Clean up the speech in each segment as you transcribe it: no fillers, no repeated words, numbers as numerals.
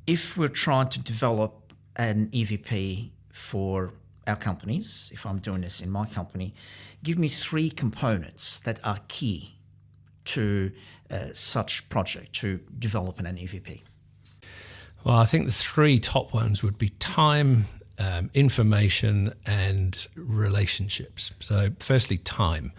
if we're trying to develop an EVP for our companies, if I'm doing this in my company, give me 3 components that are key to such project, to developing an EVP. Well, I think the 3 top ones would be time, information, and relationships. So firstly, time.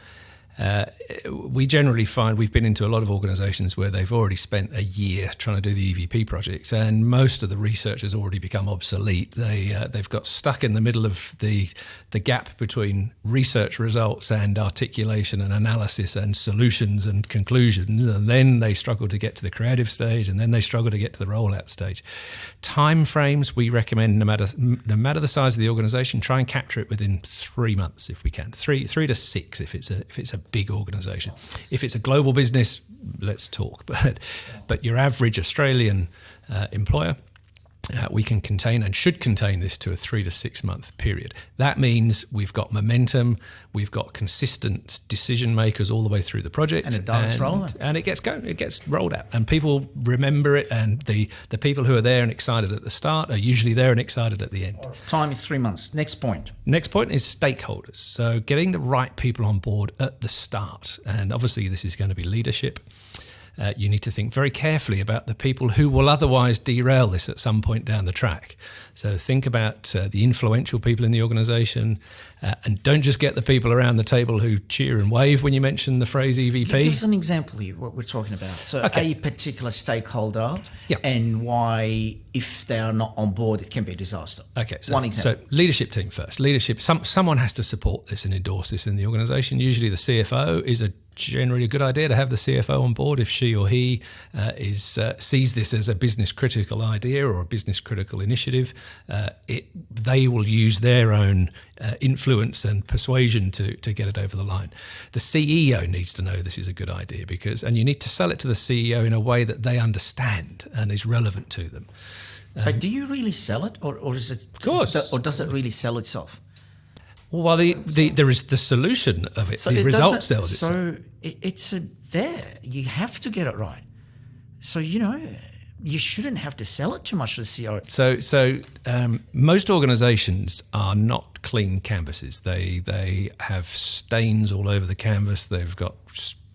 We generally find we've been into a lot of organisations where they've already spent a year trying to do the EVP projects, and most of the research has already become obsolete. They've got stuck in the middle of the gap between research results and articulation and analysis and solutions and conclusions, and then they struggle to get to the creative stage, and then they struggle to get to the rollout stage. Time frames, we recommend no matter the size of the organisation, try and capture it within 3 months if we can. 3 to 6 if it's a big organisation. If it's a global business, let's talk. But your average Australian employer, we can contain and should contain this to a 3 to 6 month period. That means we've got momentum, we've got consistent decision makers all the way through the project, and it does roll out. And it gets rolled out, and people remember it. And the people who are there and excited at the start are usually there and excited at the end. Time is 3 months. Next point. Next point is stakeholders. So getting the right people on board at the start, and obviously this is going to be leadership. You need to think very carefully about the people who will otherwise derail this at some point down the track. So think about the influential people in the organisation, and don't just get the people around the table who cheer and wave when you mention the phrase EVP. Give us an example here, what we're talking about. So a particular stakeholder, and why, if they are not on board, it can be a disaster. Okay, so, one example. So leadership team first. Leadership, someone has to support this and endorse this in the organisation. Usually the CFO is generally a good idea to have the CFO on board if she or he sees this as a business critical idea or a business critical initiative. They will use their own influence and persuasion to get it over the line. The CEO needs to know this is a good idea and you need to sell it to the CEO in a way that they understand and is relevant to them. But do you really sell it, or is it? Of course. Or does it really sell itself? Well, there is the solution of it. So the result sells itself. So it's there. You have to get it right. So, you shouldn't have to sell it too much to the CEO. So most organisations are not clean canvases. They have stains all over the canvas. They've got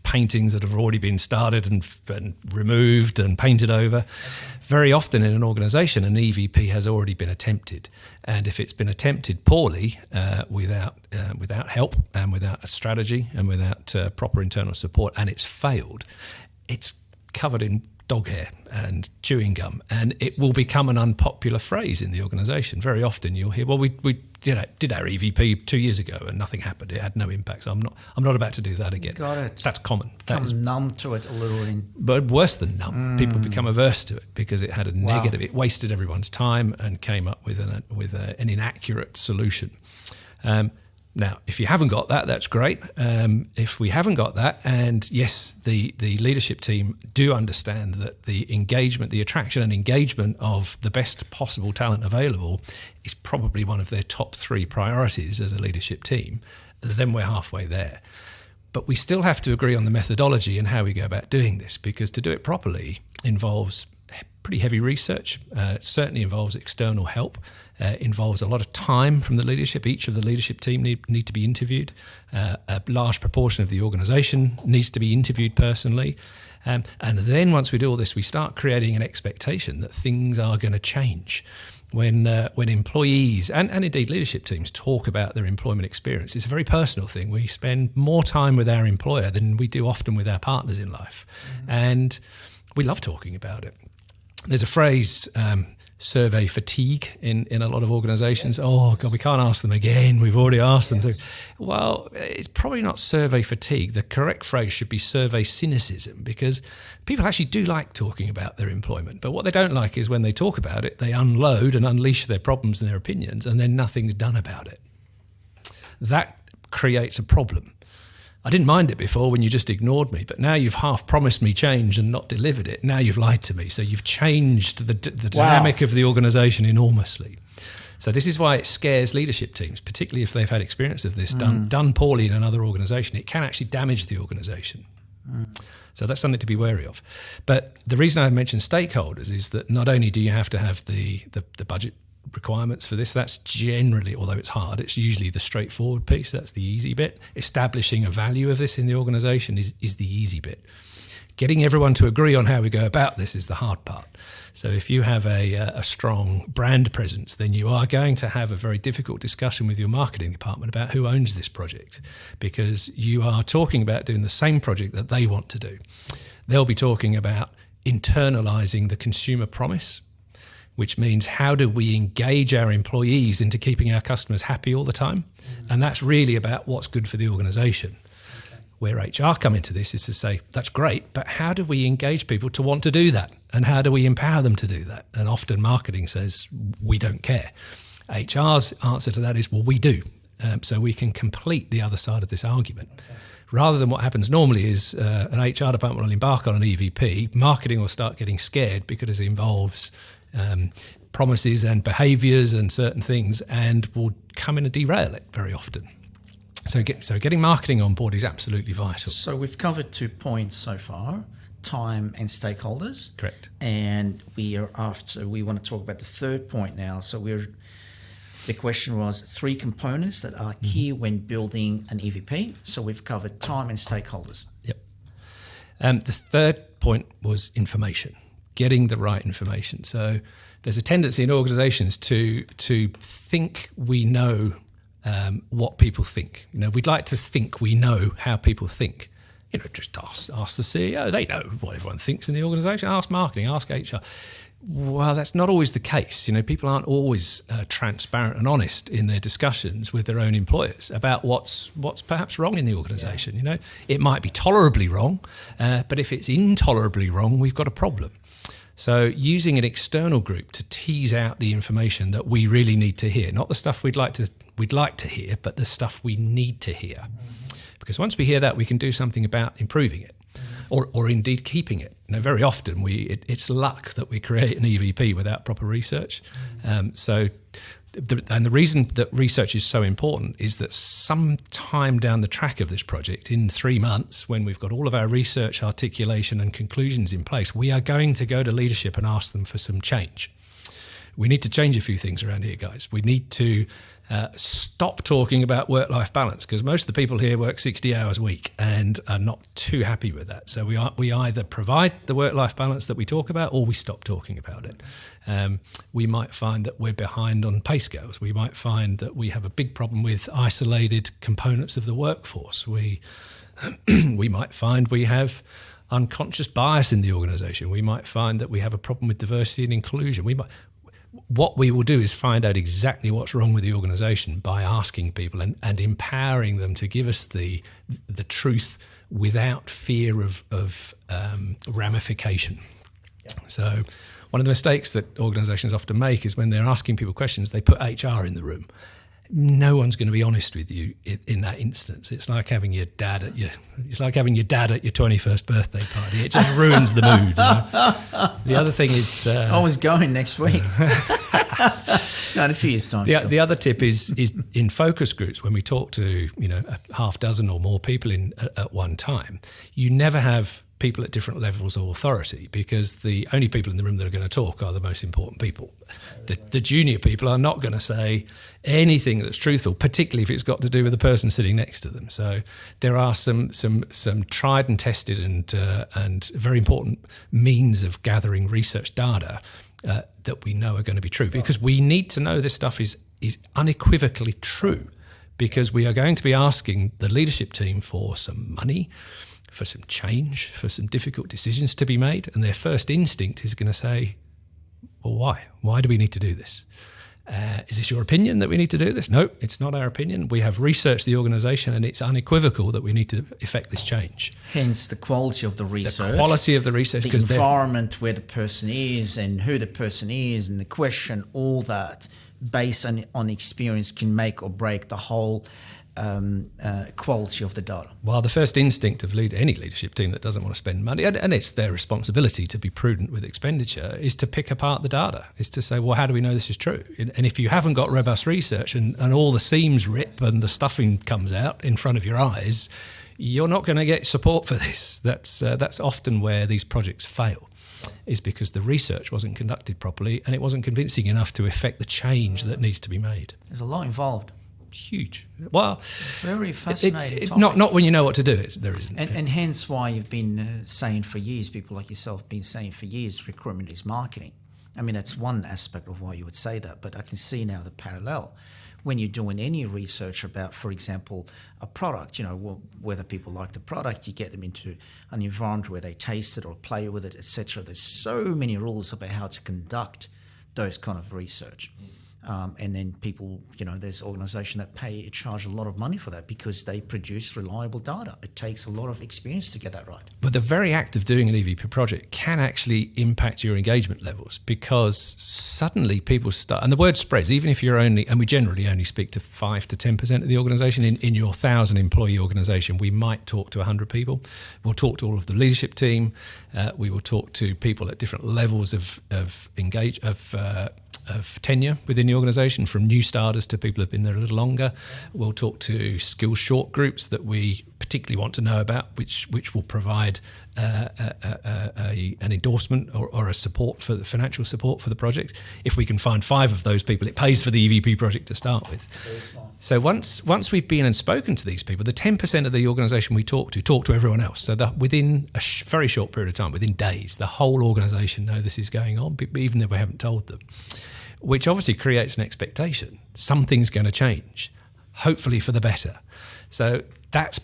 paintings that have already been started and removed and painted over. Very often in an organisation, an EVP has already been attempted, and if it's been attempted poorly, without help and without a strategy and without proper internal support, and it's failed, it's covered in dog hair and chewing gum, and it will become an unpopular phrase in the organisation. Very often you'll hear, well, we did our EVP 2 years ago and nothing happened. It had no impact, so I'm not about to do that again. Got it. That's common. Become numb to it a little. But worse than numb, people become averse to it because it had a negative. It wasted everyone's time and came up with an inaccurate solution. Now, if you haven't got that, that's great. If we haven't got that, and yes, the leadership team do understand that the engagement, the attraction and engagement of the best possible talent available is probably one of their top 3 priorities as a leadership team, then we're halfway there. But we still have to agree on the methodology and how we go about doing this, because to do it properly involves pretty heavy research. It certainly involves external help. Involves a lot of time from the leadership. Each of the leadership team need to be interviewed. A large proportion of the organisation needs to be interviewed personally. And then once we do all this, we start creating an expectation that things are going to change. When employees and indeed leadership teams talk about their employment experience, it's a very personal thing. We spend more time with our employer than we do often with our partners in life. And we love talking about it. There's a phrase, survey fatigue in a lot of organisations. Yes. Oh, God, we can't ask them again. We've already asked them to. Well, it's probably not survey fatigue. The correct phrase should be survey cynicism, because people actually do like talking about their employment. But what they don't like is when they talk about it, they unload and unleash their problems and their opinions, and then nothing's done about it. That creates a problem. I didn't mind it before when you just ignored me, but now you've half promised me change and not delivered it. Now you've lied to me. So you've changed the dynamic of the organisation enormously. So this is why it scares leadership teams, particularly if they've had experience of this done poorly in another organisation. It can actually damage the organisation. So that's something to be wary of. But the reason I mentioned stakeholders is that not only do you have to have the budget requirements for this, that's generally, although it's hard, it's usually the straightforward piece, that's the easy bit. Establishing a value of this in the organisation is the easy bit. Getting everyone to agree on how we go about this is the hard part. So if you have a strong brand presence, then you are going to have a very difficult discussion with your marketing department about who owns this project, because you are talking about doing the same project that they want to do. They'll be talking about internalising the consumer promise, which means how do we engage our employees into keeping our customers happy all the time? And that's really about what's good for the organisation. Where HR come into this is to say, that's great, but how do we engage people to want to do that? And how do we empower them to do that? And often marketing says, we don't care. HR's answer to that is, well, we do. So we can complete the other side of this argument. Okay. Rather than what happens normally is an HR department will embark on an EVP, marketing will start getting scared because it involves promises and behaviours and certain things, and will come in and derail it very often. So getting marketing on board is absolutely vital. So we've covered 2 points so far, time and stakeholders. Correct. And we want to talk about the third point now. So the question was 3 components that are key when building an EVP. So we've covered time and stakeholders. Yep. The third point was information, getting the right information. So there's a tendency in organisations to think we know what people think. We'd like to think we know how people think. Just ask the CEO. They know what everyone thinks in the organisation. Ask marketing, ask HR. Well, that's not always the case. People aren't always transparent and honest in their discussions with their own employers about what's perhaps wrong in the organisation. Yeah. It might be tolerably wrong, but if it's intolerably wrong, we've got a problem. So using an external group to tease out the information that we really need to hear, not the stuff we'd like to hear, but the stuff we need to hear. Because once we hear that, we can do something about improving it, or indeed keeping it. Very often it's luck that we create an EVP without proper research. The reason that research is so important is that sometime down the track of this project, in 3 months, when we've got all of our research, articulation and conclusions in place, we are going to go to leadership and ask them for some change. We need to change a few things around here, guys. We need to stop talking about work-life balance, because most of the people here work 60 hours a week and are not too happy with that. So we either provide the work-life balance that we talk about, or we stop talking about it. We might find that we're behind on pay scales. We might find that we have a big problem with isolated components of the workforce. We might find we have unconscious bias in the organisation. We might find that we have a problem with diversity and inclusion. What we will do is find out exactly what's wrong with the organisation by asking people and empowering them to give us the truth without fear of ramification. Yeah. So one of the mistakes that organisations often make is when they're asking people questions, they put HR in the room. No one's going to be honest with you in that instance. It's like having your dad at your 21st birthday party. It just ruins the mood. The other thing is, I was going next week. No, in a few years' time. The other tip is in focus groups, when we talk to a half dozen or more people at one time, you never have people at different levels of authority, because the only people in the room that are going to talk are the most important people. The junior people are not going to say anything that's truthful, particularly if it's got to do with the person sitting next to them. So there are some tried and tested and very important means of gathering research data that we know are going to be true, because we need to know this stuff is unequivocally true, because we are going to be asking the leadership team for some money, for some change, for some difficult decisions to be made. And their first instinct is going to say, well, why? Why do we need to do this? Is this your opinion that we need to do this? No, it's not our opinion. We have researched the organisation and it's unequivocal that we need to effect this change. Hence the quality of the research. The quality of the research. The environment where the person is and who the person is and the question, all that based on experience can make or break the whole quality of the data. Well, the first instinct of any leadership team that doesn't want to spend money, and it's their responsibility to be prudent with expenditure, is to pick apart the data, is to say, well, how do we know this is true? And if you haven't got robust research and all the seams rip and the stuffing comes out in front of your eyes, you're not going to get support for this. That's often where these projects fail, is because the research wasn't conducted properly and it wasn't convincing enough to effect the change that needs to be made. There's a lot involved. Huge. Well, very fascinating. Not when you know what to do. There isn't. And hence why you've been saying for years, people like yourself have been saying for years, recruitment is marketing. I mean, that's one aspect of why you would say that, but I can see now the parallel. When you're doing any research about, for example, a product, whether people like the product, you get them into an environment where they taste it or play with it, etc. There's so many rules about how to conduct those kind of research. And then people, there's organisations that charge a lot of money for that because they produce reliable data. It takes a lot of experience to get that right. But the very act of doing an EVP project can actually impact your engagement levels, because suddenly people start, and the word spreads, even if you're only, and we generally only speak to 5 to 10% of the organisation. In your 1,000 employee organisation, we might talk to 100 people. We'll talk to all of the leadership team. We will talk to people at different levels of tenure within the organisation, from new starters to people who've been there a little longer. We'll talk to skill short groups that we particularly want to know about, which will provide an endorsement or a support for the financial support for the project. If we can find 5 of those people, it pays for the EVP project to start with. So once we've been and spoken to these people, the 10% of the organisation we talk to everyone else. So that within a very short period of time, within days, the whole organisation know this is going on, even though we haven't told them. Which obviously creates an expectation. Something's going to change, hopefully for the better. So that's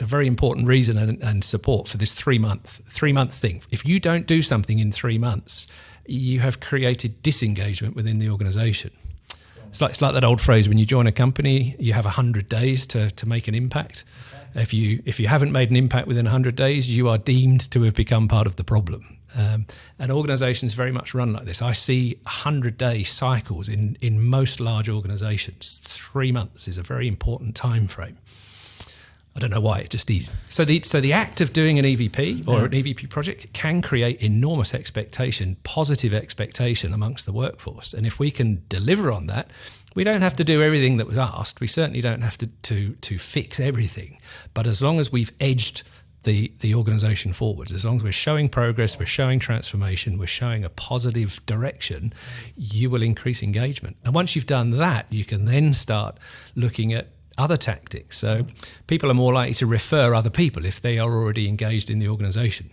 a very important reason and support for this 3-month thing. If you don't do something in 3 months, you have created disengagement within the organisation. It's like that old phrase: when you join a company, you have 100 days to make an impact. Okay. If you haven't made an impact within 100 days, you are deemed to have become part of the problem. And organisations very much run like this. I see 100-day cycles in most large organisations. 3 months is a very important time frame. I don't know why, it just is. So the act of doing an EVP or an EVP project can create enormous expectation, positive expectation amongst the workforce. And if we can deliver on that, we don't have to do everything that was asked. We certainly don't have to fix everything. But as long as we've edged the organisation forwards, as long as we're showing progress, we're showing transformation, we're showing a positive direction, you will increase engagement. And once you've done that, you can then start looking at other tactics. So people are more likely to refer other people if they are already engaged in the organisation.